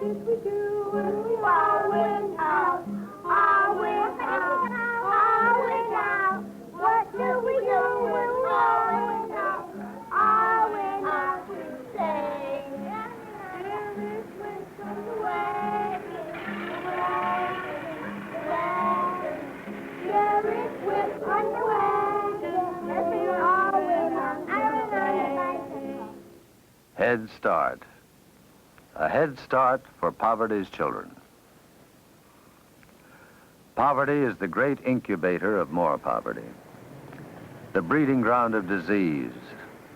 did we do when we all went out? All went out, all went out. What do we do when we all went out? All went out to say, Derek went away, Derek went away, all went out to say. Head Start. A head start for poverty's children. Poverty is the great incubator of more poverty, the breeding ground of disease,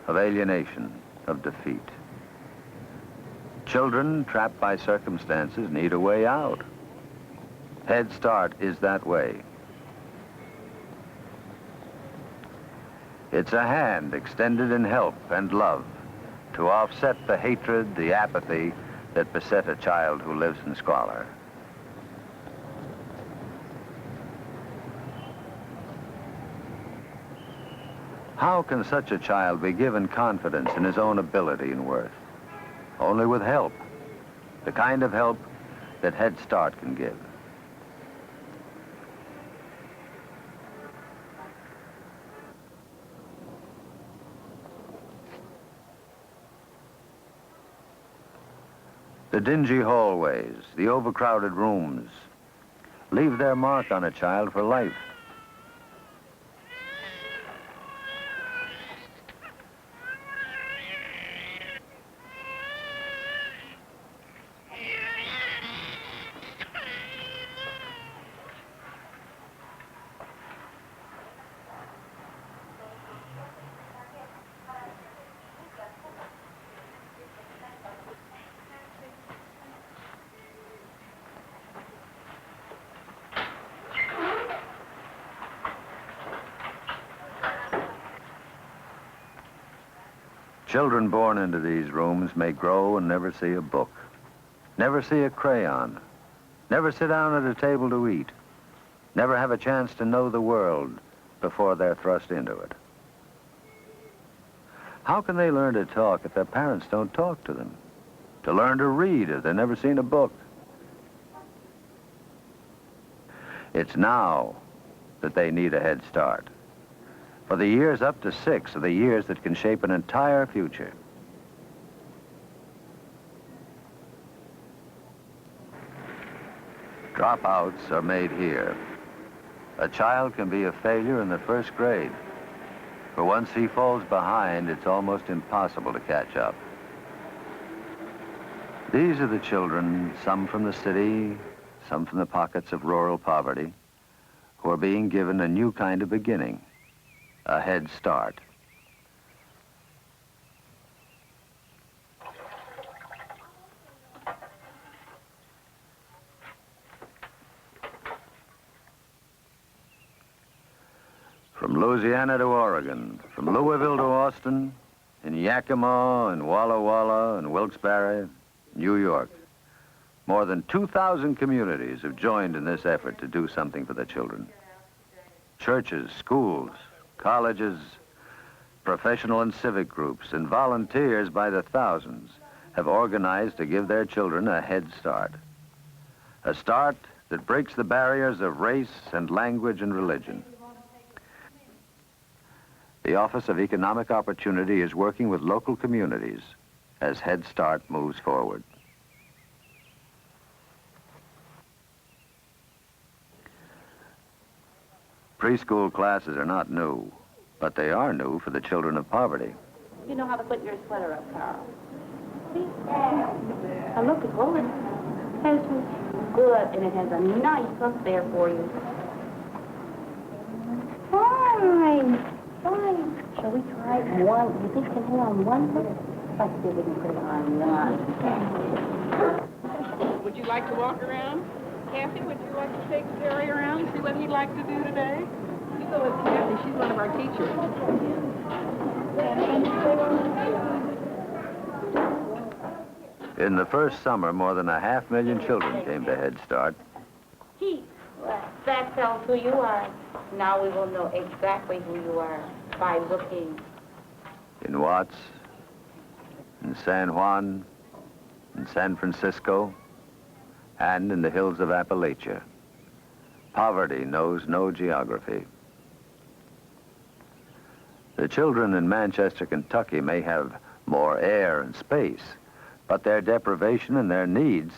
of alienation, of defeat. Children trapped by circumstances need a way out. Head Start is that way. It's a hand extended in help and love to offset the hatred, the apathy that beset a child who lives in squalor. How can such a child be given confidence in his own ability and worth? Only with help, the kind of help that Head Start can give. The dingy hallways, the overcrowded rooms, leave their mark on a child for life. Children born into these rooms may grow and never see a book, never see a crayon, never sit down at a table to eat, never have a chance to know the world before they're thrust into it. How can they learn to talk if their parents don't talk to them? To learn to read if they've never seen a book? It's now that they need a head start. For the years up to 6 are the years that can shape an entire future. Dropouts are made here. A child can be a failure in the first grade. For once he falls behind, it's almost impossible to catch up. These are the children, some from the city, some from the pockets of rural poverty, who are being given a new kind of beginning. A head start. From Louisiana to Oregon, from Louisville to Austin, in Yakima and Walla Walla and Wilkes-Barre, New York, more than 2,000 communities have joined in this effort to do something for the children. Churches, schools, colleges, professional and civic groups, and volunteers by the thousands have organized to give their children a head start. A start that breaks the barriers of race and language and religion. The Office of Economic Opportunity is working with local communities as Head Start moves forward. Preschool classes are not new, but they are new for the children of poverty. You know how to put your sweater up, Carl. See? Now look, it's holding. Has good, and it has a nice hook there for you. Fine. Shall we try one? You think you can hang on one hook? Let's see if we can put it on one. Would you like to walk around? Kathy, would you like to take Jerry around and see what he'd like to do today? You go with Kathy. She's one of our teachers. In the first summer, more than 500,000 children came to Head Start. He, that tells who you are. Now we will know exactly who you are by looking. In Watts, in San Juan, in San Francisco, and in the hills of Appalachia. Poverty knows no geography. The children in Manchester, Kentucky may have more air and space, but their deprivation and their needs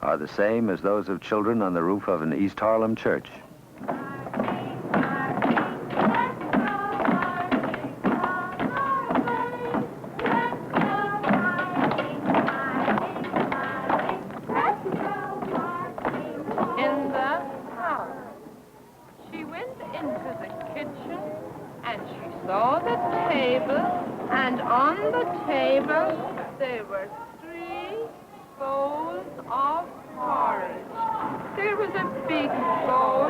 are the same as those of children on the roof of an East Harlem church. Saw the table, and on the table there were 3 bowls of porridge. There was a big bowl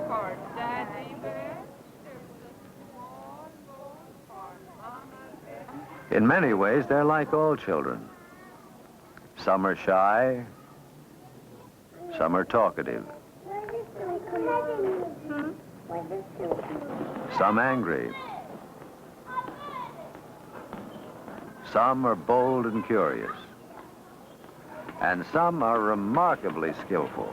for Daddy Bear. There was a small bowl for Mama Bear. In many ways, they're like all children. Some are shy, some are talkative. Some angry. Some are bold and curious. And some are remarkably skillful.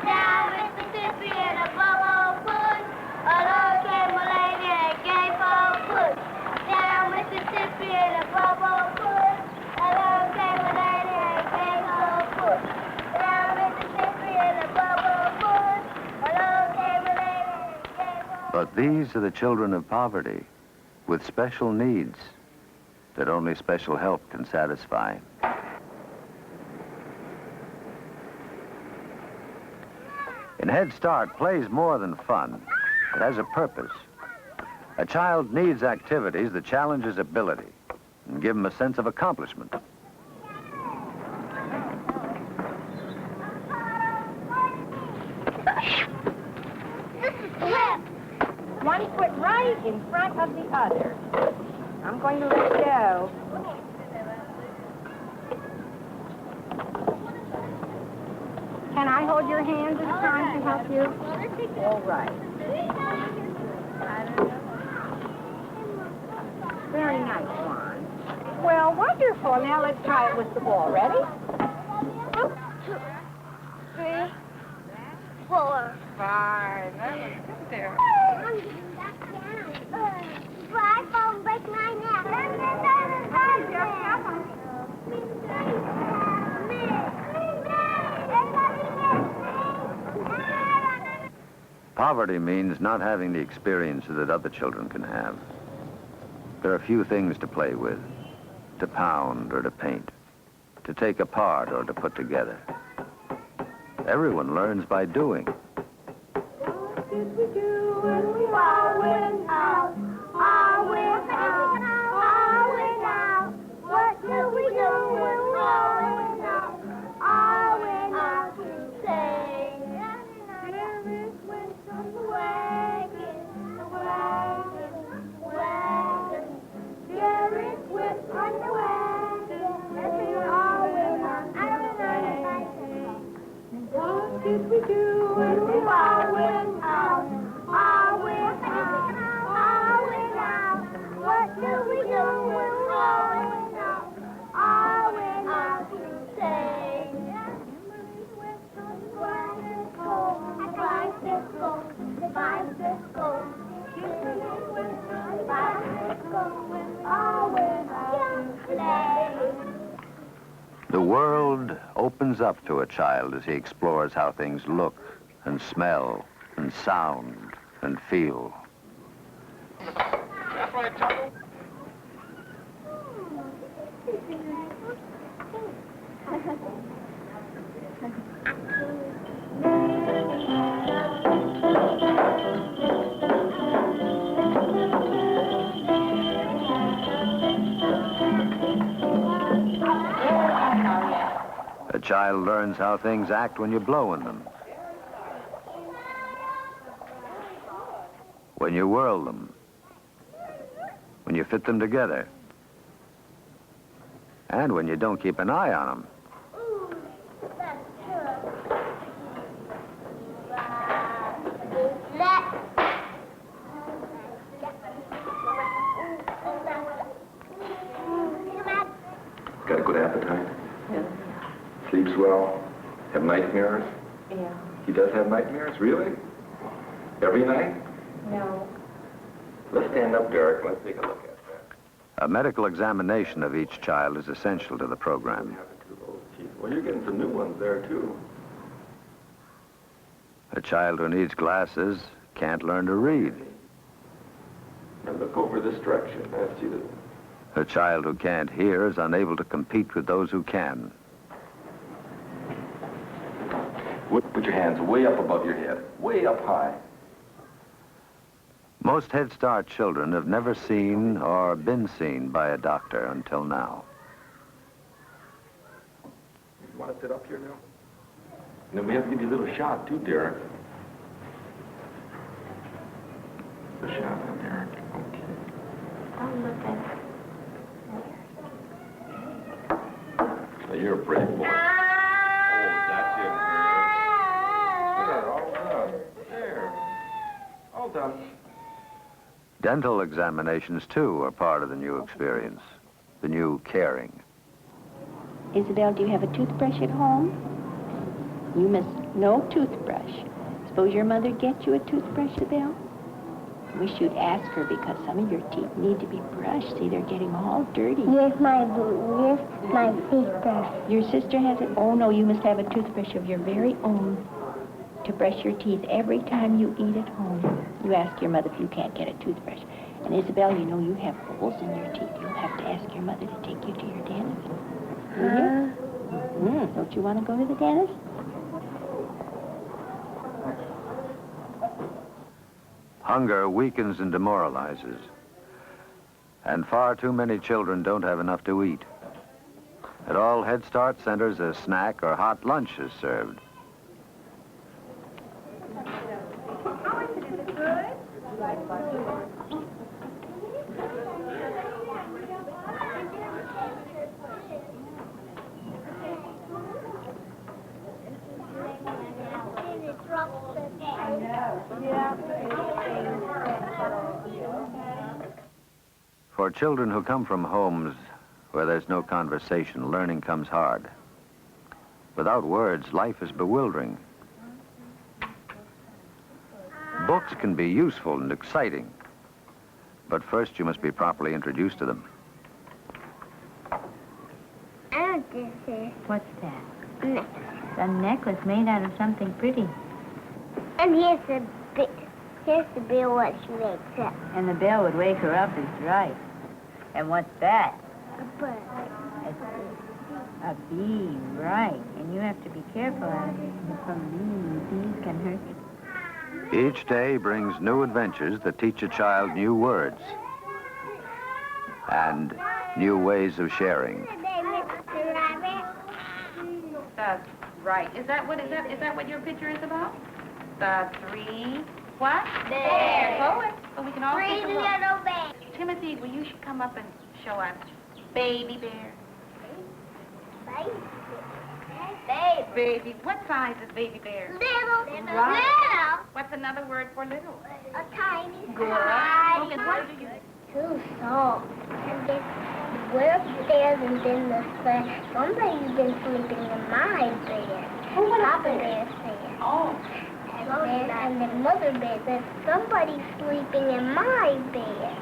Down Mississippi in a bubble push, along came a lady and gave her a push. Down Mississippi in a bubble push, along came a lady and gave her a push. Down Mississippi in a bubble push, along came a lady and gave her a push. But these are the children of poverty with special needs that only special help can satisfy. In Head Start, play's more than fun. It has a purpose. A child needs activities that challenge his ability and give him a sense of accomplishment. One foot right in front of the other. I'm going to let go. Can I hold your hand at a time to help you? All right. Very nice one. Well, wonderful. Now let's try it with the ball. Ready? 2, 3, 4. 5. That was good there. I won't break my neck. Poverty means not having the experiences that other children can have. There are few things to play with, to pound or to paint, to take apart or to put together. Everyone learns by doing. What did we do when we all went out? All went out, all went out. What do we do when we all went out? All went out to sing. Derek went on the wagon, the wagon, wagon. Derek went on the wagon, and we all went out to sing. What did we do when we all went out? All went out, all went out. What do we do when we all went out? All went out to sing. Emily went on the bicycle, the bicycle. Kimberly went on the bicycle, when all went out to play. The world opens up to a child as he explores how things look and smell and sound and feel. That's right, Tuttle. A child learns how things act when you blow in them, when you whirl them, when you fit them together, and when you don't keep an eye on them. Ooh, that's good. Let. nightmares? Yeah. He does have nightmares? Really? Every night? No. Let's stand up, Derek. Let's take a look at that. A medical examination of each child is essential to the What program. happened to those teeth? Well, you're getting some new ones there, too. A child who needs glasses can't learn to read. Now look over this direction. That's you. A child who can't hear is unable to compete with those who can. Put your hands way up above your head. Way up high. Most Head Start children have never seen or been seen by a doctor until now. You want to sit up here now? And then we have to give you a little shot, too, Derek. The shot now, Derek. Okay. Oh, look at Now, you're a brave boy. Oh, that's it. There, all done. There. All done. Dental examinations, too, are part of the new experience, the new caring. Isabel, do you have a toothbrush at home? You must no toothbrush. Suppose your mother gets you a toothbrush, Isabel? I wish you'd ask her because some of your teeth need to be brushed. See, they're getting all dirty. Here's my sister. Your sister has it? Oh, no, you must have a toothbrush of your very own to brush your teeth every time you eat at home. You ask your mother if you can't get a toothbrush. And Isabel, you know you have holes in your teeth. You'll have to ask your mother to take you to your dentist. Will you? Don't you want to go to the dentist? Hunger weakens and demoralizes. And far too many children don't have enough to eat. At all Head Start centers, a snack or hot lunch is served. For children who come from homes where there's no conversation, learning comes hard. Without words, life is bewildering. Books can be useful and exciting, but first you must be properly introduced to them. What's that? It's a necklace made out of something pretty. And here's the bill what she makes up. And the bell would wake her up, is right. And what's that? A bird. A bee, right. And you have to be careful out of it. From bees can hurt you. Each day brings new adventures that teach a child new words and new ways of sharing. That's right. Is that what your picture is about? The three what? Bears. Forward, so we can all Three take a look. little bears. Timothy, will you come up and show us baby bear? Baby. What size is baby bear? Little. Right. Little. What's another word for little? A tiny. Good. Tiny. Okay, what do you? Too soft. And then we're upstairs and then the sun. Somebody's been sleeping in my bed. Papa bear said. Oh. And then Mother Bear said, somebody's sleeping in my bed.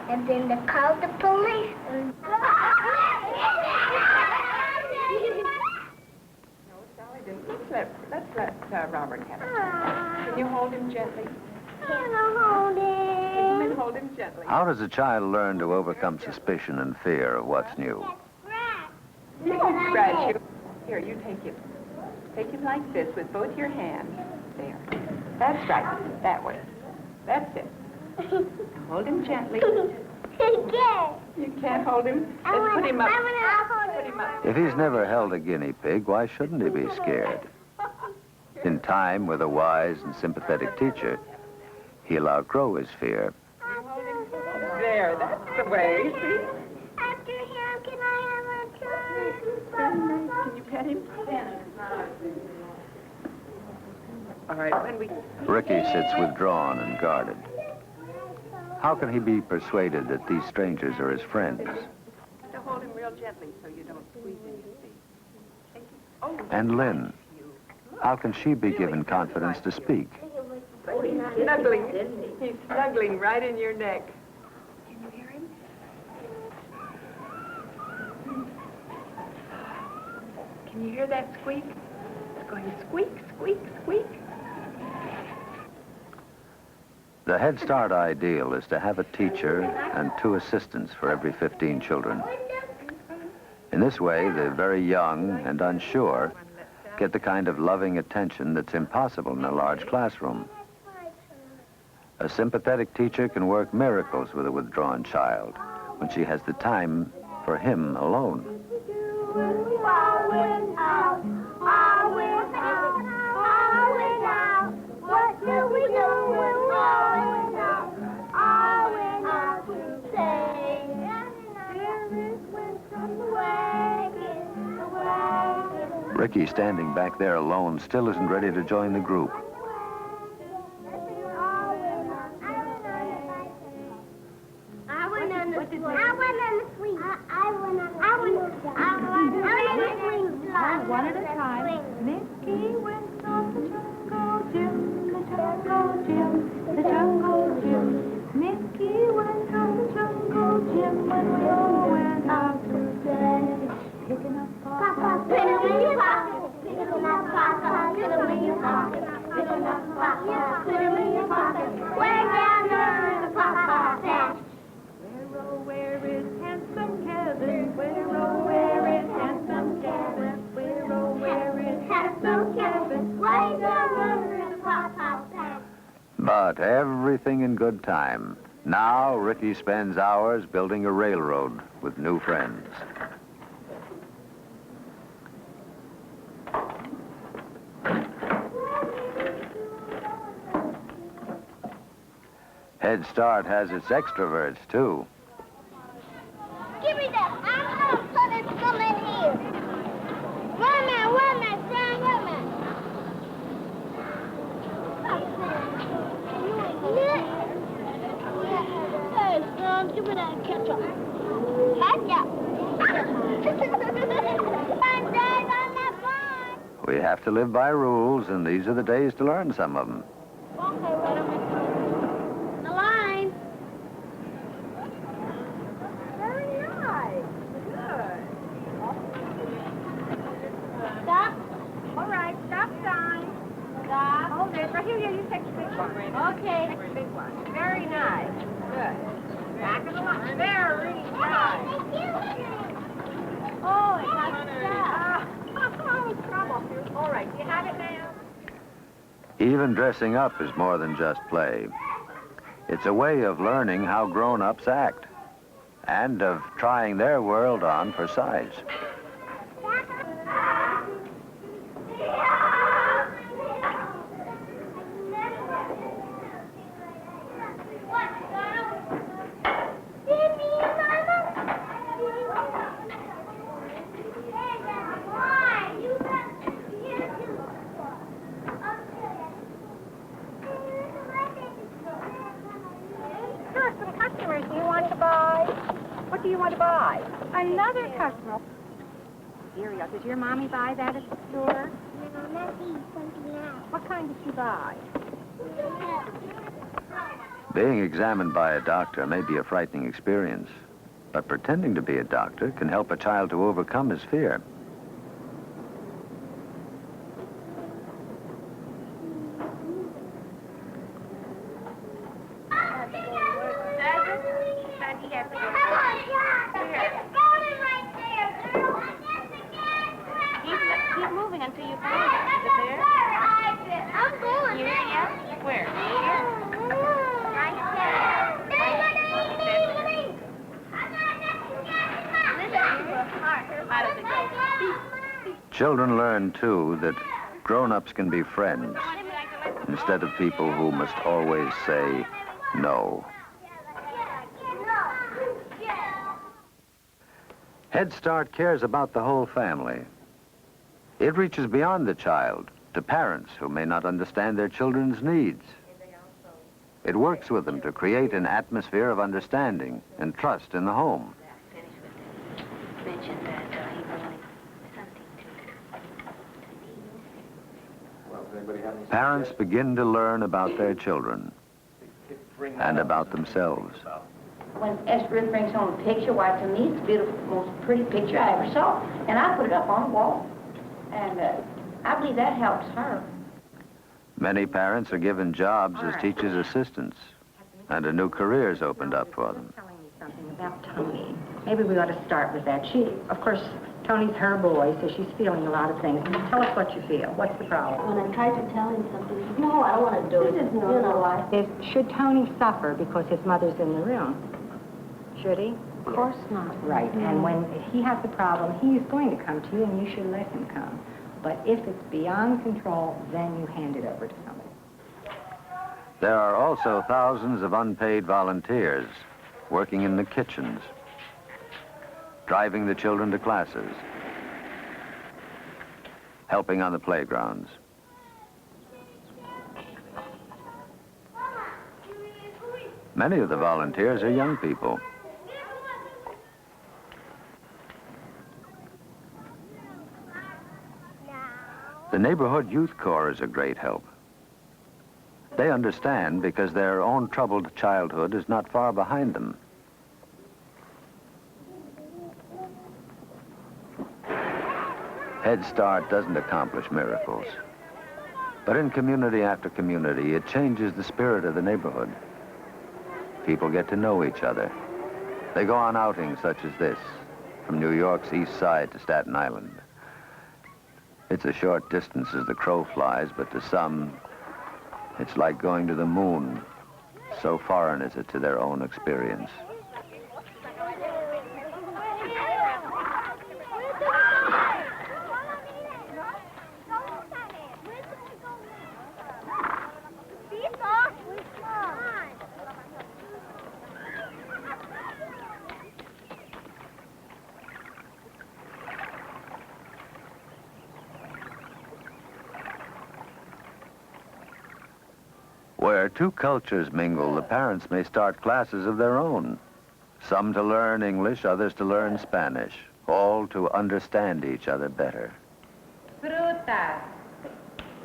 And then they called the police. And... No, Sally didn't. Let's let Robert have it. Can you hold him gently? Can I hold Come it? and hold him gently. How does a child learn to overcome suspicion and fear of what's new? You can scratch him. Here, you take him. Take him like this with both your hands. There. That's right. That way. That's it. Hold him gently. You can't hold him. Let's put him up. Put him up. If he's never held a guinea pig, why shouldn't he be scared? In time, with a wise and sympathetic teacher, he'll outgrow his fear. There, that's the way. See? After him, can I have a toy? Can you pet him? All right, when we... Ricky sits withdrawn and guarded. How can he be persuaded that these strangers are his friends? To hold him real gently so you don't squeeze in his feet. Take him. Oh, And Lynn, how can she be given confidence to speak? He's snuggling. He's snuggling right in your neck. Can you hear him? Can you hear that squeak? It's going squeak, squeak, squeak. The Head Start ideal is to have a teacher and 2 assistants for every 15 children. In this way, the very young and unsure get the kind of loving attention that's impossible in a large classroom. A sympathetic teacher can work miracles with a withdrawn child when she has the time for him alone. What do we do when we're going out? I went out to say, there is wisdom wagon. Ricky, standing back there alone, still isn't ready to join the group. I went on the swing. I went on the swing. One at a time. Mickey went on the jungle gym, the jungle gym, the jungle gym. Mickey went on the jungle gym when we all went out to play. Picking up Papa, put him in your pocket. Picking up Papa, put him in your pocket. Picking up Papa, put him in your pocket. Way down there in the Papa patch. Where is handsome Kevin? Where is handsome Kevin? Where is Handsome Kevin, way down there in the Papa patch. But everything in good time. Now, Ricky spends hours building a railroad with new friends. Head Start has its extroverts, too. Give me that. I'm going to put it some in here. One minute, son, 1 minute. Hey, son, give me that ketchup. Ketchup. I'm dead on that line. We have to live by rules, and these are the days to learn some of them. Okay, wait a minute. The line. Very nice. Good. Stop. All right, stop sign. Stop. Hold it. Right here, you take the big one. Okay. Take the big one. Very nice. Good. Back of the line. Very nice. Oh, it got stuck. Oh, trouble. All right, you have it now? Even dressing up is more than just play. It's a way of learning how grown-ups act and of trying their world on for size. There are some customers. Do you want to buy? What do you want to buy? Another customer. Cereal. Did your mommy buy that at the store? No, not these, something else. What kind did she buy? Being examined by a doctor may be a frightening experience, but pretending to be a doctor can help a child to overcome his fear. Keep moving until you find it. Is it there? I'm going. Here, yeah? Where? Right How does it go? Children learn, too, that grown-ups can be friends instead of people who must always say no. Head Start cares about the whole family. It reaches beyond the child to parents who may not understand their children's needs. It works with them to create an atmosphere of understanding and trust in the home. Parents begin to learn about their children and about themselves. When Ruth brings home a picture, why, to me, it's the beautiful, most pretty picture I ever saw. And I put it up on the wall. And I believe that helps her. Many parents are given jobs as teachers' assistants, and a new career is opened up for them. Telling me something about Tony. Maybe we ought to start with that. Of course, Tony's her boy, so she's feeling a lot of things. Tell us what you feel. What's the problem? When I tried to tell him something, he said, no, I don't want to do it. You know why? Should Tony suffer because his mother's in the room? Should he? Of course not. Right. And when he has a problem, he's going to come to you, and you should let him come. But if it's beyond control, then you hand it over to somebody. There are also thousands of unpaid volunteers working in the kitchens, driving the children to classes, helping on the playgrounds. Many of the volunteers are young people. The Neighborhood Youth Corps is a great help. They understand because their own troubled childhood is not far behind them. Head Start doesn't accomplish miracles. But in community after community, it changes the spirit of the neighborhood. People get to know each other. They go on outings such as this, from New York's East Side to Staten Island. It's a short distance as the crow flies, but to some, it's like going to the moon. So foreign is it to their own experience. Where two cultures mingle, the parents may start classes of their own. Some to learn English, others to learn Spanish, all to understand each other better. Frutas.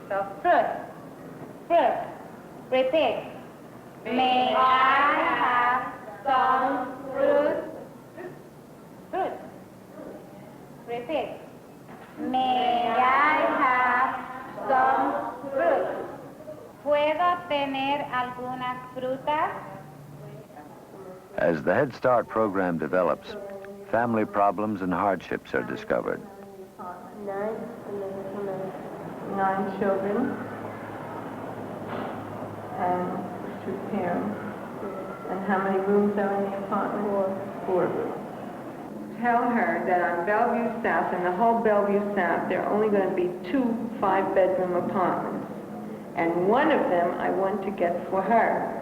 So fruit. Fruit. Repeat. May I have some fruit? Fruit. Repeat. May I have some fruit? ¿Puedo tener algunas frutas? As the Head Start program develops, family problems and hardships are discovered. 9 children and 2 parents. And how many rooms are in the apartment? 4 rooms. Tell her that on Bellevue South, in the whole Bellevue South, there are only going to be 2 5-bedroom apartments. And one of them I want to get for her.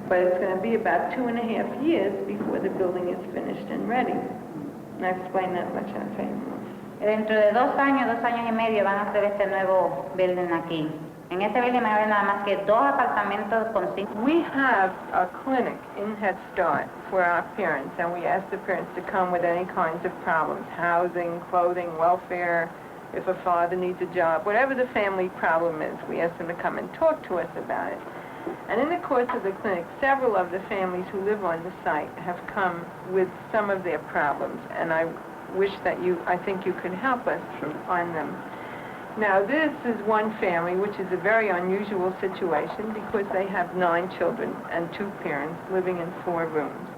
But it's going to be about 2.5 years before the building is finished and ready. And I explained that much on Facebook. Dentro de 2 años, 2 años y medio van a hacer este nuevo building aquí. En este building va a haber nada más que 2 apartamentos con 5. We have a clinic in Head Start for our parents, and we ask the parents to come with any kinds of problems, housing, clothing, welfare, if a father needs a job, whatever the family problem is, we ask them to come and talk to us about it. And in the course of the clinic, several of the families who live on the site have come with some of their problems, and I wish that I think you could help us on them. Now, this is one family, which is a very unusual situation because they have 9 children and 2 parents living in 4 rooms.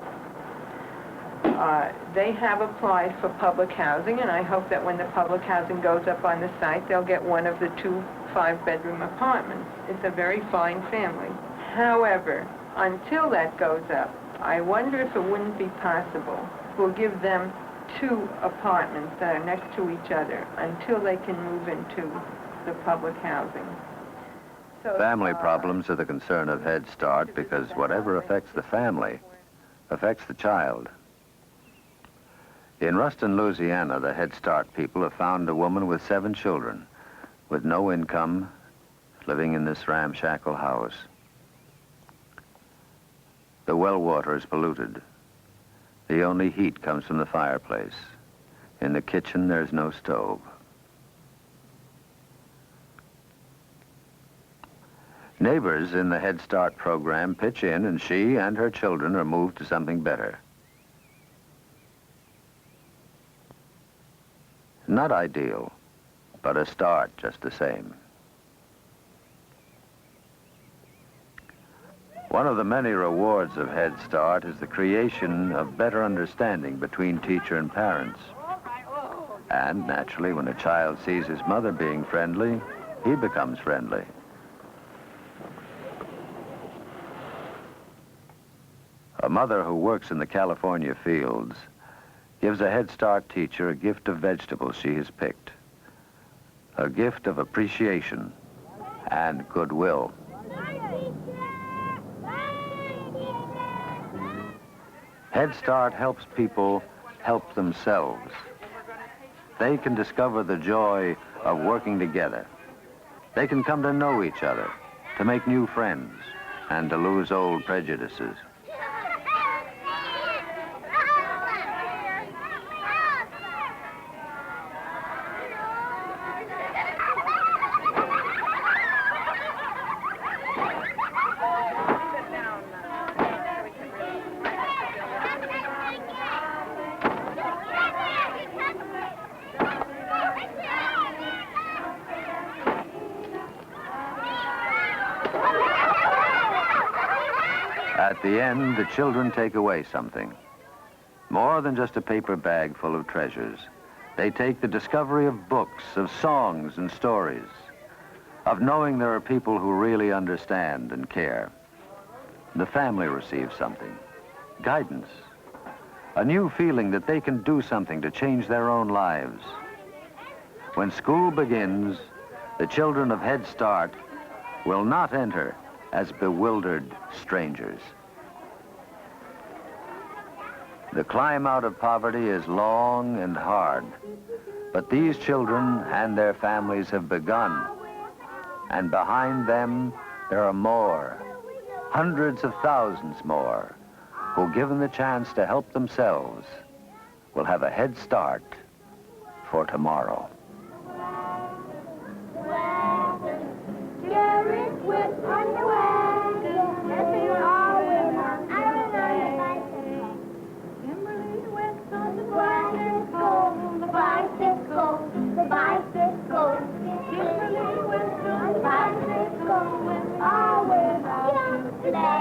They have applied for public housing, and I hope that when the public housing goes up on the site, they'll get one of the 2 5-bedroom apartments. It's a very fine family. However, until that goes up, I wonder if it wouldn't be possible. We'll give them 2 apartments that are next to each other until they can move into the public housing. So, Family problems are the concern of Head Start because whatever affects the family affects the child. In Ruston, Louisiana, the Head Start people have found a woman with 7 children with no income living in this ramshackle house. The well water is polluted. The only heat comes from the fireplace. In the kitchen, there's no stove. Neighbors in the Head Start program pitch in, and she and her children are moved to something better. Not ideal, but a start just the same. One of the many rewards of Head Start is the creation of better understanding between teacher and parents. And naturally, when a child sees his mother being friendly, he becomes friendly. A mother who works in the California fields gives a Head Start teacher a gift of vegetables she has picked, a gift of appreciation and goodwill. Head Start helps people help themselves. They can discover the joy of working together. They can come to know each other, to make new friends, and to lose old prejudices. At the end, the children take away something. More than just a paper bag full of treasures. They take the discovery of books, of songs and stories, of knowing there are people who really understand and care. The family receives something, guidance, a new feeling that they can do something to change their own lives. When school begins, the children of Head Start will not enter as bewildered strangers. The climb out of poverty is long and hard, but these children and their families have begun, and behind them there are more, hundreds of thousands more, who, given the chance to help themselves, will have a head start for tomorrow. Today.